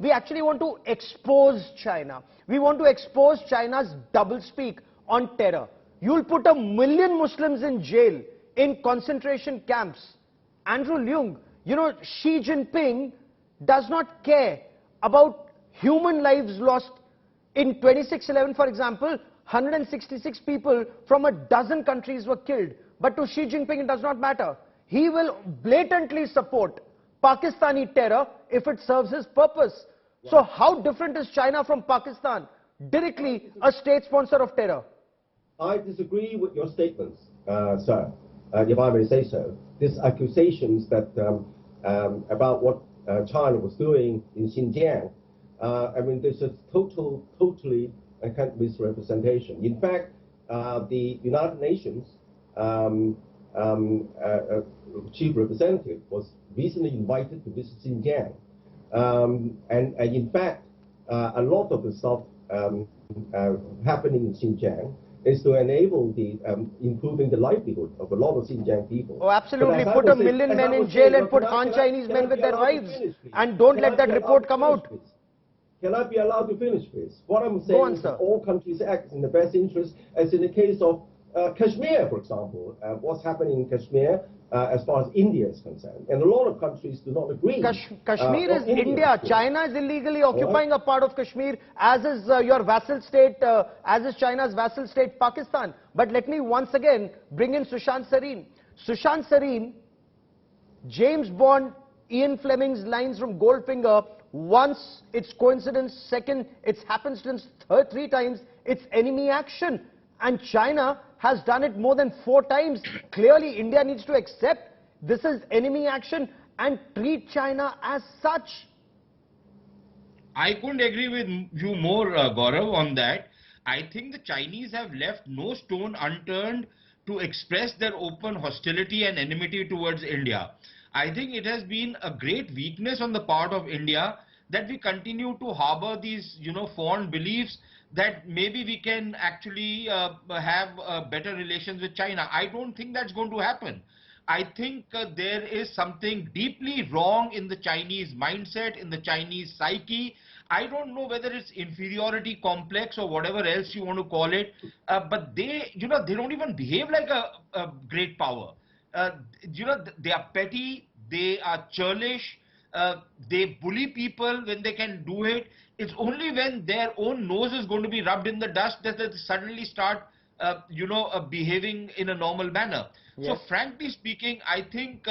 we actually want to expose China. We want to expose China's doublespeak on terror. You'll put 1 million Muslims in jail, in concentration camps. Andrew Leung, you know, Xi Jinping does not care about human lives lost. In 26/11, for example, 166 people from a dozen countries were killed. But to Xi Jinping, it does not matter. He will blatantly support Pakistani terror if it serves his purpose. Wow. So how different is China from Pakistan? Directly a state sponsor of terror. I disagree with your statements, sir, if I may say so. These accusations that about what China was doing in Xinjiang, I mean, this is totally a kind of misrepresentation. In fact, the United Nations chief representative was recently invited to visit Xinjiang. And in fact, a lot of the stuff happening in Xinjiang is to enable the improving the livelihood of a lot of Xinjiang people. Oh, absolutely. Put 1 million men in jail and put Han Chinese men with their wives. And don't let that report come out. Can I be allowed to finish, please? What I'm saying is that all countries act in the best interest, as in the case of Kashmir, for example. What's happening in Kashmir as far as India is concerned. And a lot of countries do not agree. Kashmir is India. China is illegally occupying a part of Kashmir, as is your vassal state, as is China's vassal state, Pakistan. But let me once again bring in Sushant Sareen. Sushant Sareen, James Bond, Ian Fleming's lines from Goldfinger, once it's coincidence, second it's happenstance, third 3 times it's enemy action. And China has done it more than 4 times. Clearly, India needs to accept this is enemy action and treat China as such. I couldn't agree with you more, Gaurav, on that. I think the Chinese have left no stone unturned to express their open hostility and enmity towards India. I think it has been a great weakness on the part of India that we continue to harbor these, fond beliefs that maybe we can actually have better relations with China. I don't think that's going to happen. I think there is something deeply wrong in the Chinese mindset, in the Chinese psyche. I don't know whether it's inferiority complex or whatever else you want to call it, but they don't even behave like a great power. They are petty, they are churlish, they bully people when they can do it. It's only when their own nose is going to be rubbed in the dust that they suddenly start, behaving in a normal manner. Yes. So frankly speaking, I think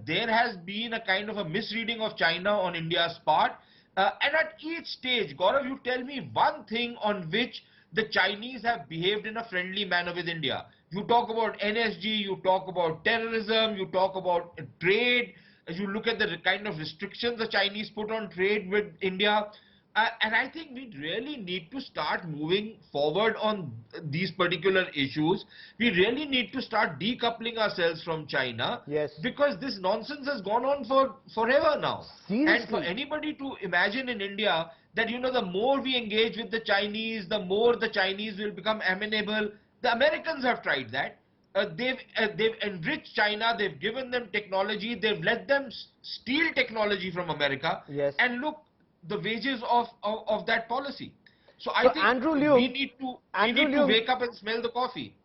there has been a kind of a misreading of China on India's part. And at each stage, Gaurav, you tell me one thing on which the Chinese have behaved in a friendly manner with India. You talk about NSG, you talk about terrorism, you talk about trade, you look at the kind of restrictions the Chinese put on trade with India. And I think we really need to start moving forward on these particular issues. We really need to start decoupling ourselves from China. Yes. Because this nonsense has gone on for forever now. Seriously? And for anybody to imagine in India that, the more we engage with the Chinese, the more the Chinese will become amenable. The Americans have tried that. They've enriched China, they've given them technology, they've let them steal technology from America. Yes. And look, the wages of that policy. So I think Andrew Leung, we need to wake up and smell the coffee.